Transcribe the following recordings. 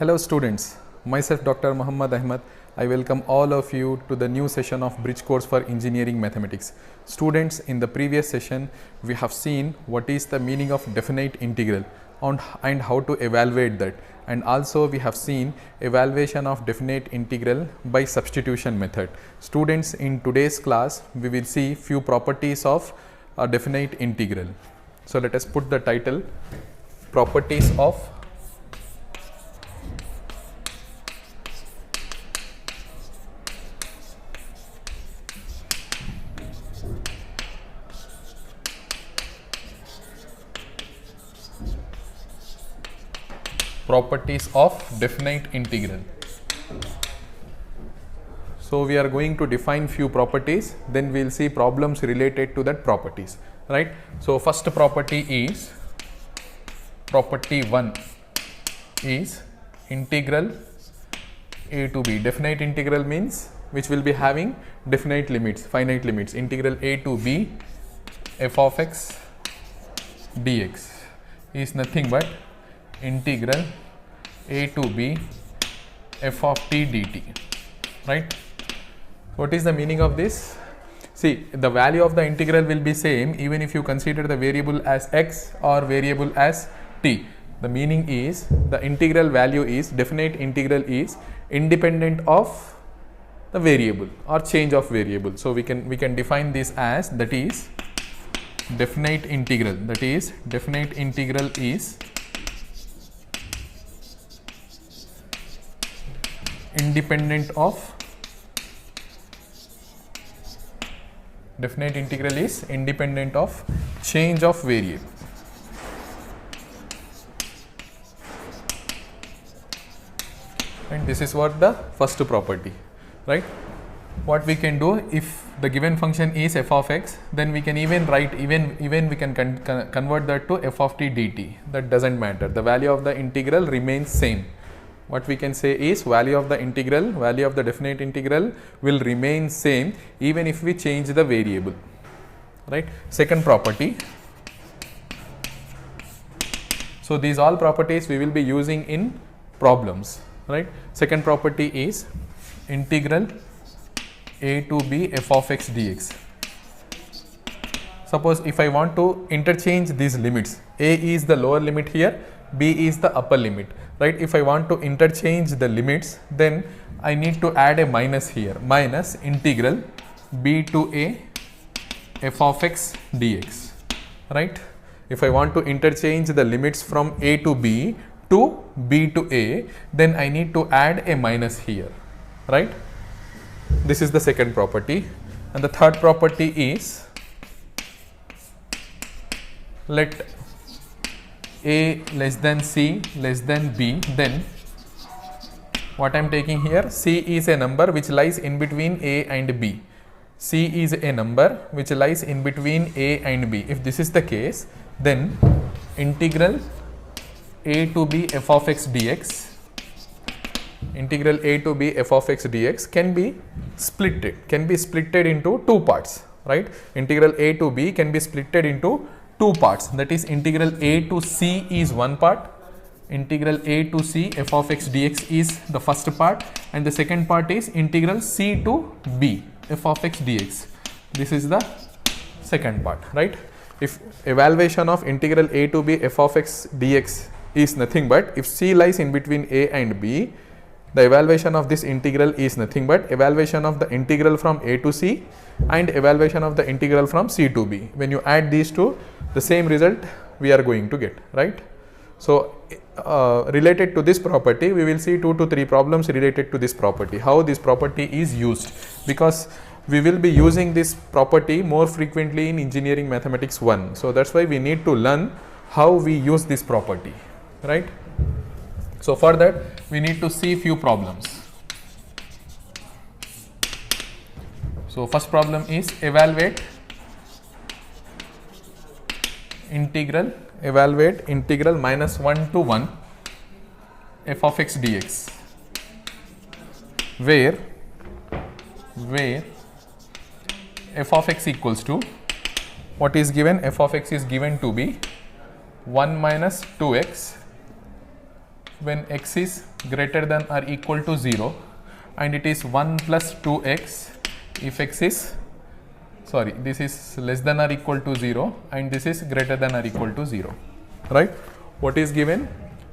Hello students, myself Dr. Muhammad Ahmed. I welcome all of you to the new session of Bridge Course for Engineering Mathematics. Students, in the previous session we have seen what is the meaning of definite integral and how to evaluate that, and also we have seen evaluation of definite integral by substitution method. Students, in today's class we will see few properties of a definite integral. So let us put the title properties of definite integral. So we are going to define few properties, then we will see problems related to that properties, right? So first property is, property 1 is integral a to b. Definite integral means which will be having definite limits, finite limits. Integral a to b f of x dx is nothing but integral a to b f of t dt, right? What is the meaning of this? See, the value of the integral will be same even if you consider the variable as x or variable as t. The meaning is the integral value is, definite integral is independent of the variable or change of variable. So we can define this as, that is definite integral, that is definite integral is independent of, definite integral is independent of change of variable. And this is what the first property, right? What we can do, if the given function is f of x, then we can even write, even we can convert that to f of t dt. That doesn't matter, the value of the integral remains same. What we can say is value of the integral, value of the definite integral will remain same even if we change the variable, right? Second property. So these all properties we will be using in problems, right? Second property is integral a to b f of x dx. Suppose if I want to interchange these limits, a is the lower limit here, b is the upper limit, right? If I want to interchange the limits, then I need to add a minus here, minus integral b to a f of x dx, right? If I want to interchange the limits from a to b to b to a, then I need to add a minus here, right? This is the second property. And the third property is, let a less than c less than b, then what I am taking here, c is a number which lies in between a and b. C is a number which lies in between a and b. If this is the case, then integral a to b f of x dx, integral a to b f of x dx can be splitted into two parts, right? Integral a to b can be splitted into two parts, that is integral a to c is one part, integral a to c f of x dx is the first part, and the second part is integral c to b f of x dx. This is the second part, right? If evaluation of integral a to b f of x dx is nothing but, if c lies in between a and b, the evaluation of this integral is nothing but evaluation of the integral from a to c and evaluation of the integral from c to b. When you add these two, the same result we are going to get, right? So related to this property, we will see 2 to 3 problems related to this property, how this property is used, because we will be using this property more frequently in engineering mathematics 1. So that's why we need to learn how we use this property, right? So for that we need to see few problems. So first problem is evaluate integral minus 1 to 1 f of x dx, where f of x equals to, what is given, f of x is given to be 1 minus 2x when x is greater than or equal to 0, and it is 1 plus 2x if x is, sorry, this is less than or equal to 0 and this is greater than or equal to 0, right? What is given?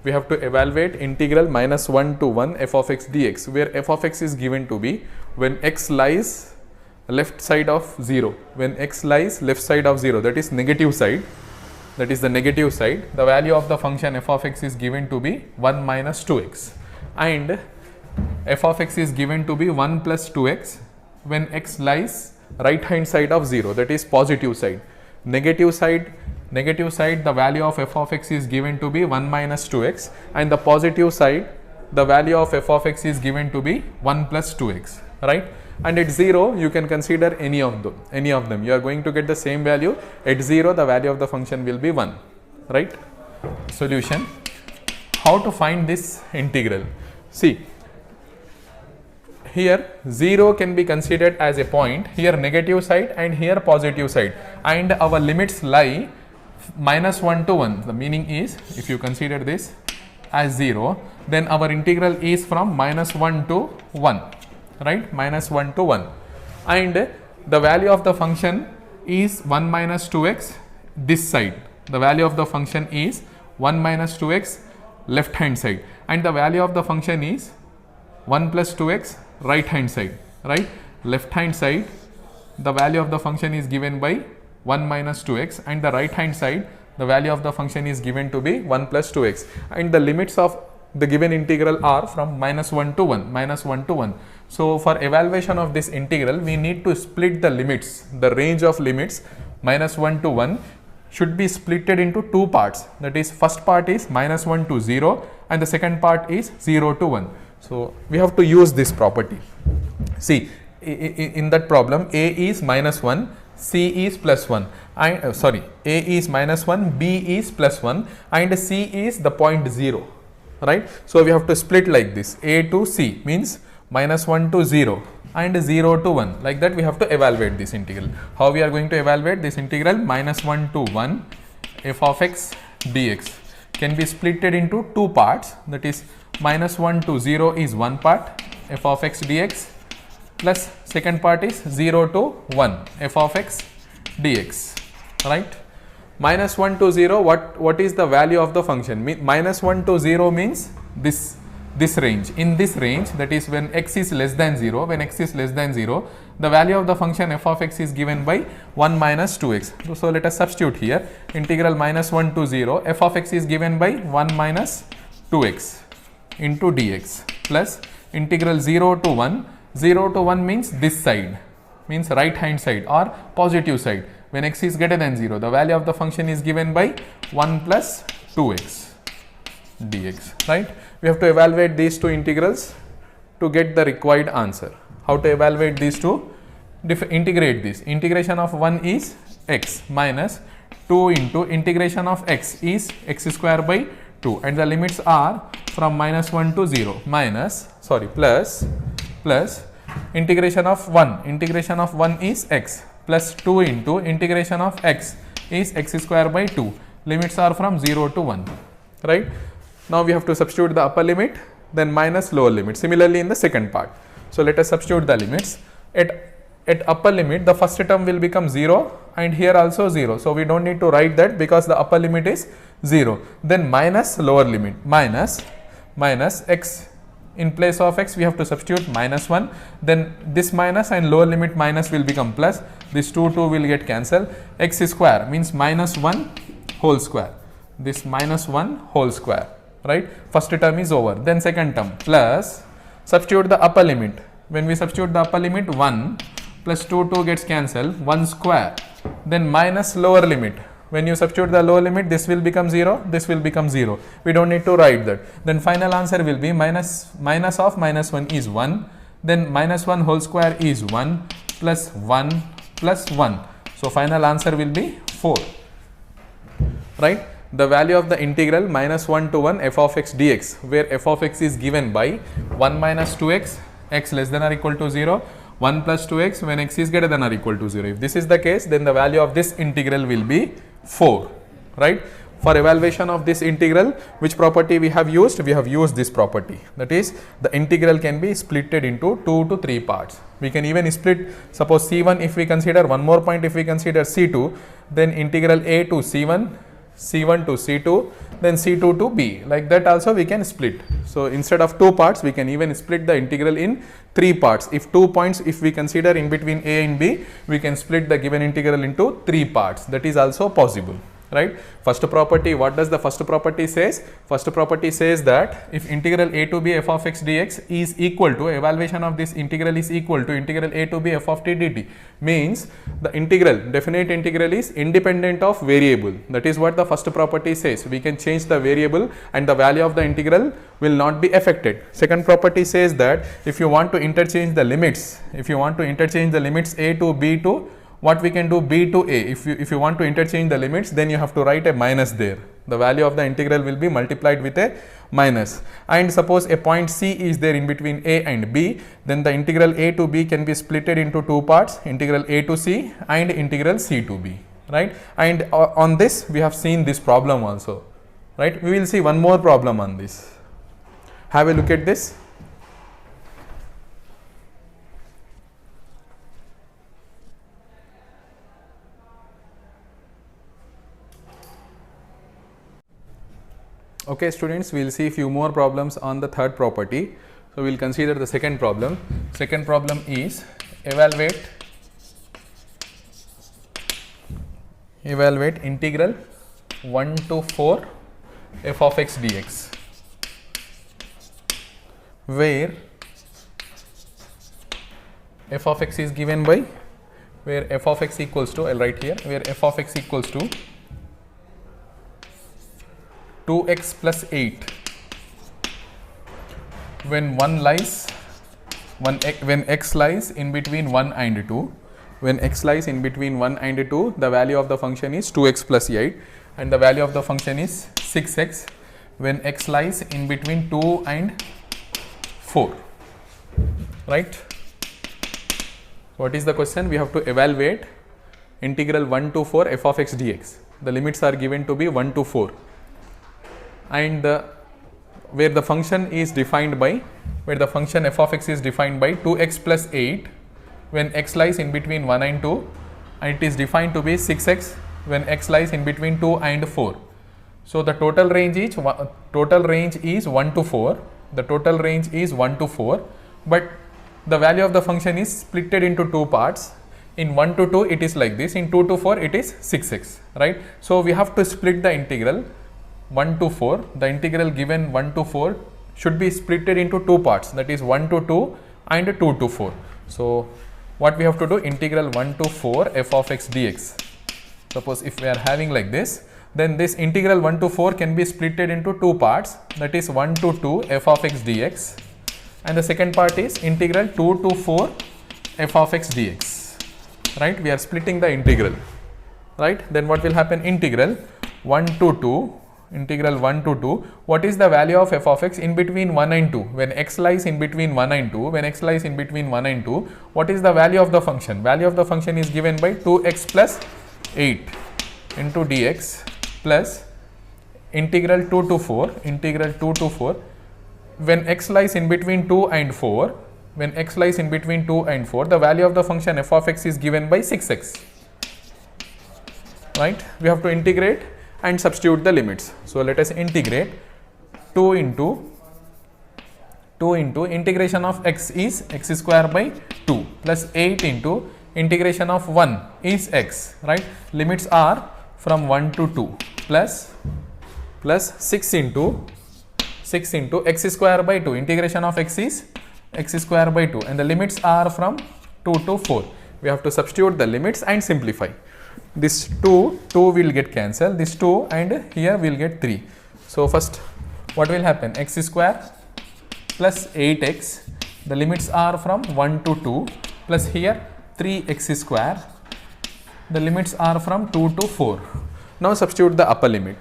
We have to evaluate integral minus 1 to 1 f of x dx, where f of x is given to be when x lies left side of 0, when x lies left side of 0, that is negative side, that is the negative side, the value of the function f of x is given to be 1 minus 2x, and f of x is given to be 1 plus 2x when x lies right hand side of 0, that is positive side. Negative side, the value of f of x is given to be 1 minus 2x, and the positive side, the value of f of x is given to be 1 plus 2x, right? And at 0 you can consider any of them, you are going to get the same value. At 0 the value of the function will be 1, right? Solution: how to find this integral? See, here 0 can be considered as a point, here negative side and here positive side, and our limits lie minus 1 to 1. The meaning is, if you consider this as 0, then our integral is from minus 1 to 1, right? Minus 1 to 1, and the value of the function is 1 minus 2x this side, the value of the function is 1 minus 2x left hand side, and the value of the function is 1 plus 2x right hand side, right? Left hand side, the value of the function is given by 1 minus 2x, and the right hand side, the value of the function is given to be 1 plus 2x, and the limits of the given integral are from minus 1 to 1, minus 1 to 1. So for evaluation of this integral, we need to split the limits, the range of limits minus 1 to 1 should be splitted into two parts, that is, first part is minus 1 to 0 and the second part is 0 to 1. So we have to use this property. See, in that problem, a is minus 1, c is plus 1, a is minus 1, b is plus 1, and c is the point 0, right? So we have to split like this, a to c means minus 1 to 0 and 0 to 1, like that we have to evaluate this integral. How we are going to evaluate this integral? Minus 1 to 1 f of x dx can be splitted into two parts, that is, minus 1 to 0 is one part, f of x dx, plus second part is 0 to 1, f of x dx, right? Minus 1 to 0, what is the value of the function? Minus 1 to 0 means this range. In this range, that is when x is less than 0, the value of the function f of x is given by 1 minus 2x. So let us substitute here, integral minus 1 to 0, f of x is given by 1 minus 2x into dx, plus integral 0 to 1, 0 to 1 means this side, means right hand side or positive side. When x is greater than 0, the value of the function is given by 1 plus 2x dx, right? We have to evaluate these two integrals to get the required answer. How to evaluate these two? Integrate this. Integration of 1 is x minus 2 into integration of x is x square by 2, and the limits are from minus 1 to 0 plus integration of 1 is x plus 2 into integration of x is x square by 2, limits are from 0 to 1, right? Now we have to substitute the upper limit, then minus lower limit, similarly in the second part. So let us substitute the limits. At upper limit, the first term will become 0 and here also 0, so we don't need to write that because the upper limit is 0. Then minus lower limit, minus x, in place of x we have to substitute minus 1, then this minus and lower limit minus will become plus, this 2 will get cancelled, x square means minus 1 whole square, this minus 1 whole square, right? First term is over. Then second term, plus substitute the upper limit. When we substitute the upper limit, 1 plus 2 gets cancelled, 1 square, then minus lower limit. When you substitute the lower limit, this will become 0, this will become 0. We don't need to write that. Then final answer will be minus of minus 1 is 1, then minus 1 whole square is 1 plus 1 plus 1. So final answer will be 4, right? The value of the integral minus 1 to 1 f of x dx, where f of x is given by 1 minus 2x, x less than or equal to 0, 1 plus 2x when x is greater than or equal to 0. If this is the case, then the value of this integral will be 4, right? For evaluation of this integral, which property we have used? We have used this property. That is, the integral can be splitted into 2 to 3 parts. We can even split, suppose C1 if we consider, one more point if we consider C2, then integral A to C1, C1 to C2, then C2 to B. Like that also we can split. So instead of 2 parts, we can even split the integral in 3 parts. If 2 points, if we consider in between A and B, we can split the given integral into 3 parts. That is also possible. Right? First property, what does the first property says? First property says that if integral a to b f of x dx is equal to, evaluation of this integral is equal to integral a to b f of t dt, means the integral, definite integral is independent of variable. That is what the first property says. We can change the variable and the value of the integral will not be affected. Second property says that if you want to interchange the limits, a to b to, what we can do, b to a, if you want to interchange the limits, then you have to write a minus there. The value of the integral will be multiplied with a minus. And suppose a point C is there in between a and b, then the integral a to b can be splitted into 2 parts, integral a to c and integral c to b. Right? And on this we have seen this problem also. Right? We will see one more problem on this. Have a look at this. Okay students, we will see a few more problems on the third property. So we will consider the second problem. Second problem is evaluate integral 1 to 4 f of x dx, where f of x is given by, where f of x equals to, I will write here, where f of x equals to 2x plus 8 when x lies in between 1 and 2. When x lies in between 1 and 2, the value of the function is 2x plus 8 and the value of the function is 6x when x lies in between 2 and 4. Right? What is the question? We have to evaluate integral 1 to 4 f of x dx. The limits are given to be 1 to 4. And where the function is defined by, where the function f of x is defined by 2x plus 8 when x lies in between 1 and 2, and it is defined to be 6x when x lies in between 2 and 4. So the total range is 1 to 4. The total range is 1 to 4, but the value of the function is splitted into 2 parts. In 1 to 2 it is like this, in 2 to 4 it is 6x, right? So we have to split the integral 1 to 4, the integral given 1 to 4 should be splitted into 2 parts, that is 1 to 2 and 2 to 4. So what we have to do, integral 1 to 4 f of x dx. Suppose if we are having like this, then this integral 1 to 4 can be splitted into 2 parts, that is 1 to 2 f of x dx, and the second part is integral 2 to 4 f of x dx. Right? We are splitting the integral. Right? Then what will happen? Integral 1 to 2, what is the value of f of x in between 1 and 2? When x lies in between 1 and 2, what is the value of the function? Value of the function is given by 2x plus 8 into dx plus integral 2 to 4, when x lies in between 2 and 4, the value of the function f of x is given by 6x. Right? We have to integrate and substitute the limits. So let us integrate 2 into integration of x is x square by 2 plus 8 into integration of 1 is x, right? Limits are from 1 to 2 plus 6 into x square by 2, integration of x is x square by 2 and the limits are from 2 to 4. We have to substitute the limits and simplify. This 2 will get cancelled, this 2 and here we will get 3. So first what will happen? X square plus 8x, the limits are from 1 to 2 plus here 3x square, the limits are from 2 to 4. Now substitute the upper limit.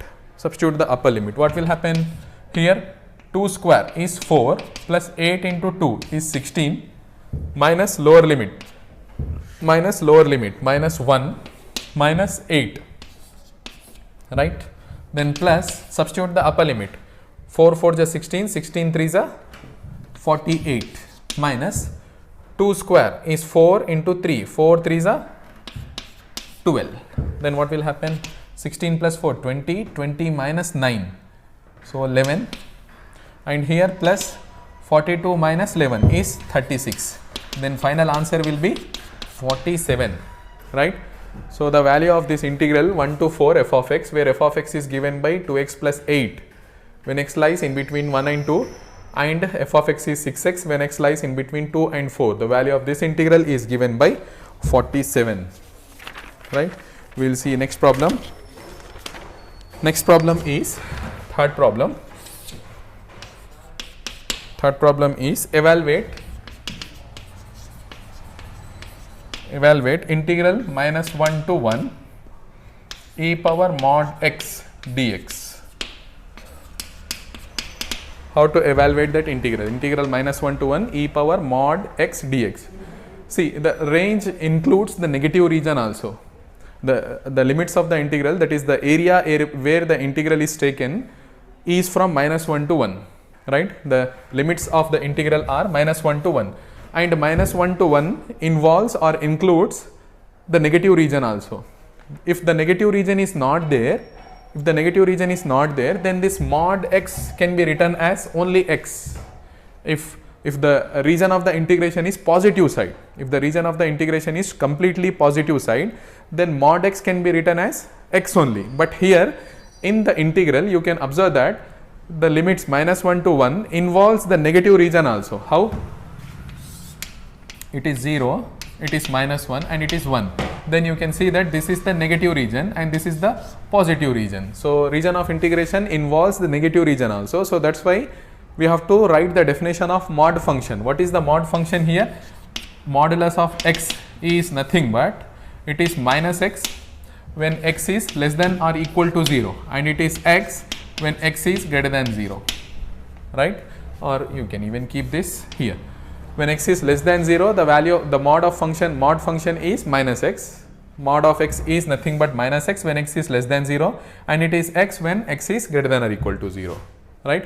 What will happen? Here 2 square is 4 plus 8 into 2 is 16 minus lower limit minus 1 minus 8, right? then plus substitute the upper limit. 4 4 is 16, 16 3 is 48 minus 2 square is 4 into 3, 4 3 is 12. Then what will happen? 16 plus 4, 20, 20 minus 9, so 11, and here plus 42 minus 11 is 36. Then final answer will be 47, right? So the value of this integral 1 to 4 f of x, where f of x is given by 2x plus 8 when x lies in between 1 and 2, and f of x is 6x when x lies in between 2 and 4. The value of this integral is given by 47, right? We will see next problem. Next problem is third problem. Third problem is evaluate integral minus 1 to 1 e power mod x dx. How to evaluate that integral? Integral minus 1 to 1 e power mod x dx. See, the range includes the negative region also. The limits of the integral, that is the area where the integral is taken, is from minus 1 to 1, right? The limits of the integral are minus 1 to 1, and minus 1 to 1 involves or includes the negative region also. If the negative region is not there, then this mod x can be written as only x. If the region of the integration is positive side, if the region of the integration is completely positive side, then mod x can be written as x only. But here in the integral you can observe that the limits minus 1 to 1 involves the negative region also. How? It is 0, it is minus 1, and it is 1. Then you can see that this is the negative region and this is the positive region. So region of integration involves the negative region also. So that's why we have to write the definition of mod function. What is the mod function here? Modulus of x is nothing but it is minus x when x is less than or equal to 0, and it is x when x is greater than 0, right? Or you can even keep this here. When x is less than 0, the value, the mod function is minus x. Mod of x is nothing but minus x when x is less than 0, and it is x when x is greater than or equal to 0, right?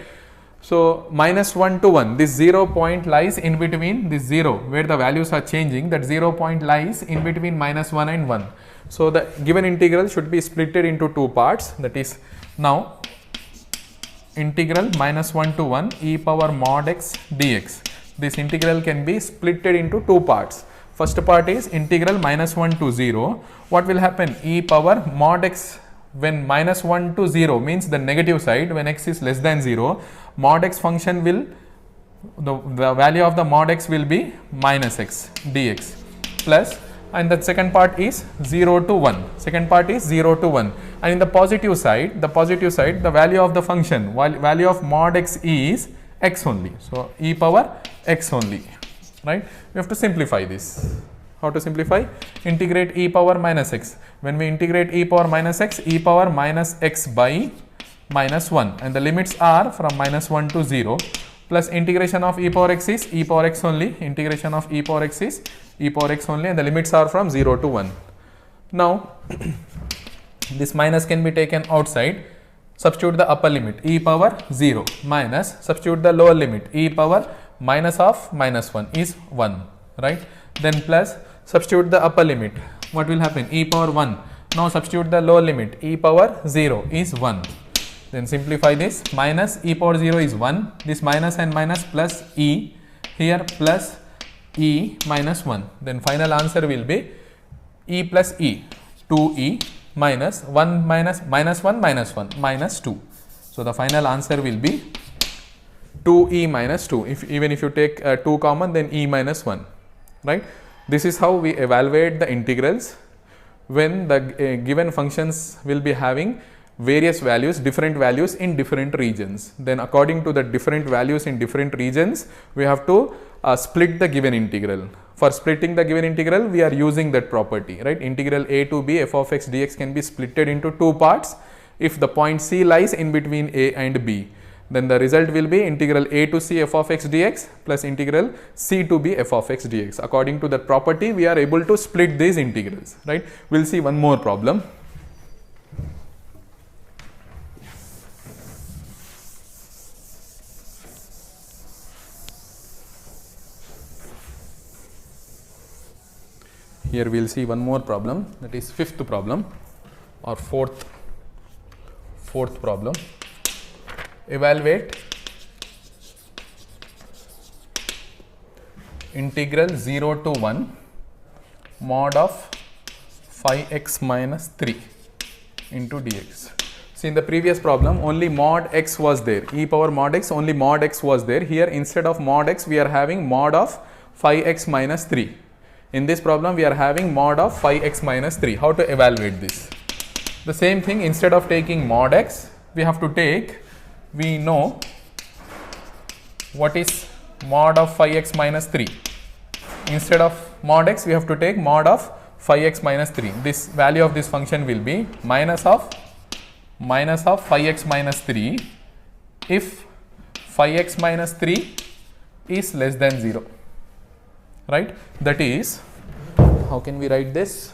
So minus 1 to 1, this 0 point lies in between this 0 where the values are changing, that 0 point lies in between minus 1 and 1. So the given integral should be splitted into two parts, that is now integral minus 1 to 1 e power mod x dx. This integral can be splitted into two parts. First part is integral minus 1 to 0. What will happen? E power mod x, when minus 1 to 0 means the negative side, when x is less than 0, mod x function will, the value of the mod x will be minus x dx plus, and the second part is 0 to 1. Second part is 0 to 1. And in the positive side, the value of the function, value of mod x is x only. So e power x only, right? We have to simplify this. How to simplify? Integrate e power minus x. When we integrate e power minus x by minus 1, and the limits are from minus 1 to 0, plus integration of e power x is e power x only, integration of e power x is e power x only, and the limits are from 0 to 1. Now this minus can be taken outside. Substitute the upper limit e power 0 minus, substitute the lower limit e power minus of minus 1 is 1, right? Then plus, substitute the upper limit. What will happen? E power 1. Now substitute the lower limit e power 0 is 1. Then simplify this. Minus e power 0 is 1. This minus and minus plus e. Here plus e minus 1. Then final answer will be e plus e, 2e minus 1 minus minus 1 minus 1 minus 2. So the final answer will be 2e minus 2. Even if you take 2 common, then e minus 1, right? This is how we evaluate the integrals when the given functions will be having various values, different values in different regions. Then according to the different values in different regions, we have to split the given integral. For splitting the given integral, we are using that property, right? Integral a to b f of x dx can be splitted into two parts if the point c lies in between a and b. Then the result will be integral a to c f of x dx plus integral c to b f of x dx. According to that property, we are able to split these integrals, right? We'll see one more problem. Here we will see one more problem, that is fifth problem or fourth problem. Evaluate integral 0 to 1 mod of 5x minus 3 into dx. See, in the previous problem only mod x was there, e power mod x, only mod x was there. Here instead of mod x we are having mod of 5x minus 3. In this problem we are having mod of 5x minus 3. How to evaluate this? The same thing, instead of taking mod x we have to take, we know what is mod of 5x minus 3. Instead of mod x we have to take mod of 5x minus 3. This value of this function will be minus of 5x minus 3 if 5x minus 3 is less than 0, right? That is, how can we write this?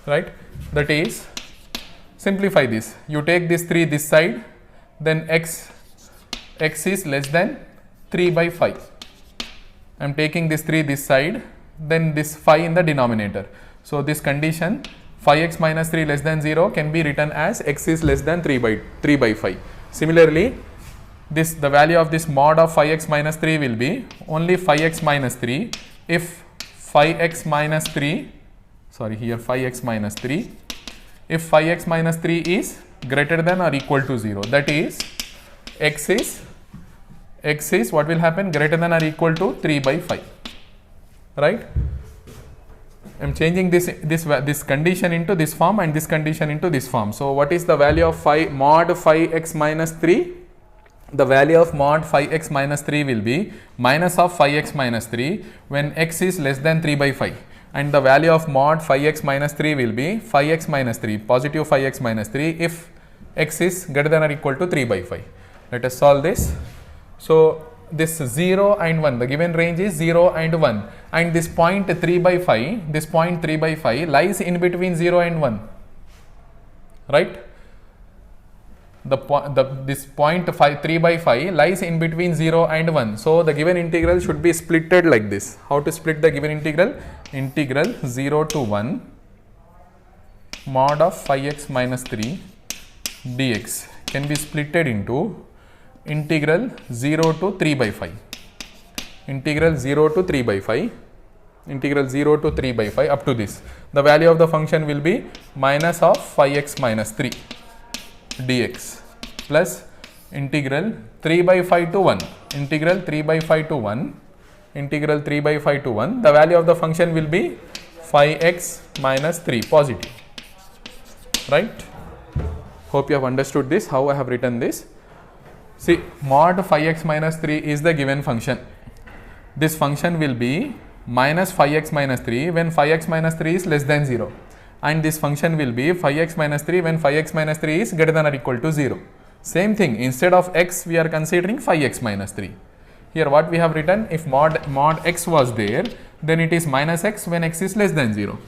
Right, that is, simplify this. You take this 3 this side, then x is less than 3 by 5. I am taking this 3 this side, then this 5 in the denominator. So this condition 5x minus 3 less than 0 can be written as x is less than 3 by 5. Similarly, this, the value of this mod of 5x minus 3 will be only 5x minus 3 if 5x minus 3, sorry, here 5x minus 3, if 5x minus 3 is greater than or equal to 0, that is x is what will happen, greater than or equal to 3 by 5, right? I am changing this condition into this form and this condition into this form. So what is the value of mod 5x minus 3? The value of mod 5x minus 3 will be minus of 5x minus 3 when x is less than 3 by 5, and the value of mod 5x minus 3 will be 5x minus 3, positive 5x minus 3 if x is greater than or equal to 3 by 5. Let us solve this. So this 0 and 1, the given range is 0 and 1, and this point 3 by 5, lies in between 0 and 1, right? This point 3 by 5 lies in between 0 and 1. So the given integral should be splitted like this. How to split the given integral? Integral 0 to 1 mod of 5x minus 3 dx can be splitted into integral 0 to 3 by 5. Integral 0 to 3 by 5. Integral 0 to 3 by 5 up to this. The value of the function will be minus of 5x minus 3 dx plus integral 3 by 5 to 1. Integral 3 by 5 to 1. Integral 3 by 5 to 1. The value of the function will be 5x minus 3 positive, right? Hope you have understood this, how I have written this. See, mod 5x minus 3 is the given function. This function will be minus 5x minus 3 when 5x minus 3 is less than 0. And this function will be 5x minus 3 when 5x minus 3 is greater than or equal to 0. Same thing, instead of x we are considering 5x minus 3. Here what we have written, if mod x was there, then it is minus x when x is less than 0.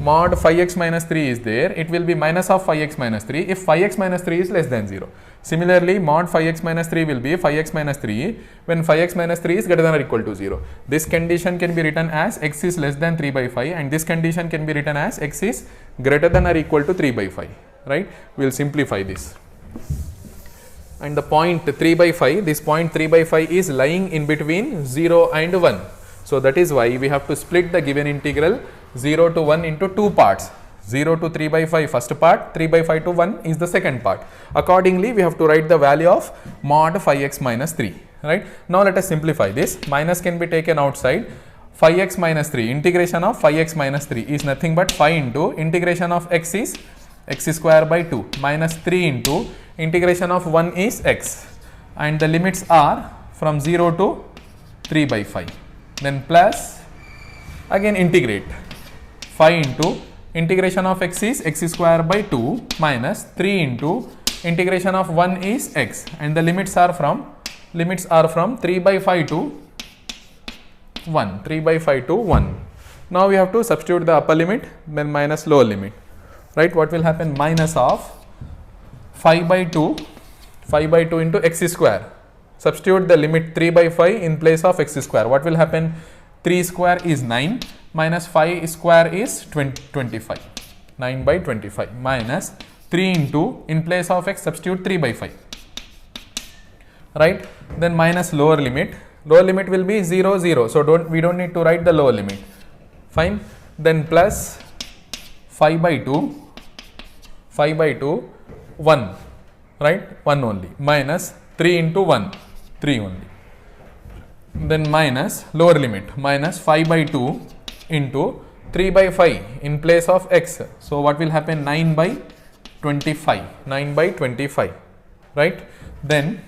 Mod 5x minus 3 is there, it will be minus of 5x minus 3 if 5x minus 3 is less than 0. Similarly, mod 5x minus 3 will be 5x minus 3 when 5x minus 3 is greater than or equal to 0. This condition can be written as x is less than 3 by 5, and this condition can be written as x is greater than or equal to 3 by 5, right? We will simplify this. And the point 3 by 5, this point 3 by 5 is lying in between 0 and 1. So that is why we have to split the given integral 0 to 1 into two parts. 0 to 3 by 5 first part, 3 by 5 to 1 is the second part. Accordingly, we have to write the value of mod 5x minus 3, right? Now let us simplify this. Minus can be taken outside. 5x minus 3, integration of 5x minus 3 is nothing but 5 into integration of x is x square by 2 minus 3 into integration of 1 is x, and the limits are from 0 to 3 by 5. Then plus, again integrate 5 into integration of x is x square by 2 minus 3 into integration of 1 is x, and the limits are from 3 by 5 to 1, 3 by 5 to 1. Now we have to substitute the upper limit, then minus lower limit, right? What will happen? Minus of 5 by 2 into x square. substitute the limit 3 by 5 in place of x square. What will happen? 3 square is 9 minus 5 square is 25. 9 by 25 minus 3 into, in place of x substitute 3 by 5. Right? Then minus lower limit. Lower limit will be 0, 0. So we don't need to write the lower limit. Fine. Then plus 5 by 2, 1. Right? 1 only. Minus 3 into 1, 3 only. Then minus lower limit, minus 5 by 2 into 3 by 5 in place of x. So what will happen? 9 by 25. 9 by 25. Right? Then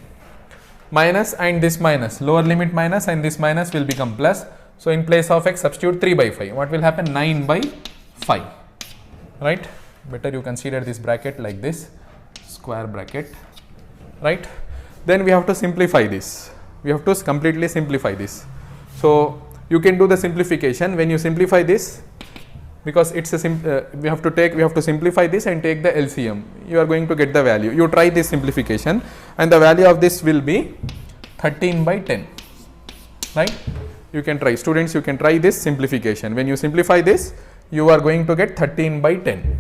minus and this minus, lower limit minus and this minus will become plus. So in place of x substitute 3 by 5. What will happen? 9 by 5. Right? Better you consider this bracket like this, square bracket. Right? Then we have to simplify this. We have to completely simplify this. So you can do the simplification. When you simplify this, because it's a we have to simplify this and take the LCM. You are going to get the value. You try this simplification and the value of this will be 13 by 10. Right? You can try. Students, you can try this simplification. When you simplify this, you are going to get 13 by 10.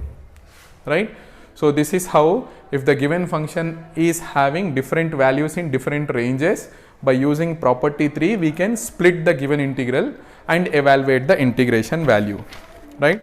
Right? So this is how, if the given function is having different values in different ranges, by using property 3, we can split the given integral and evaluate the integration value. Right?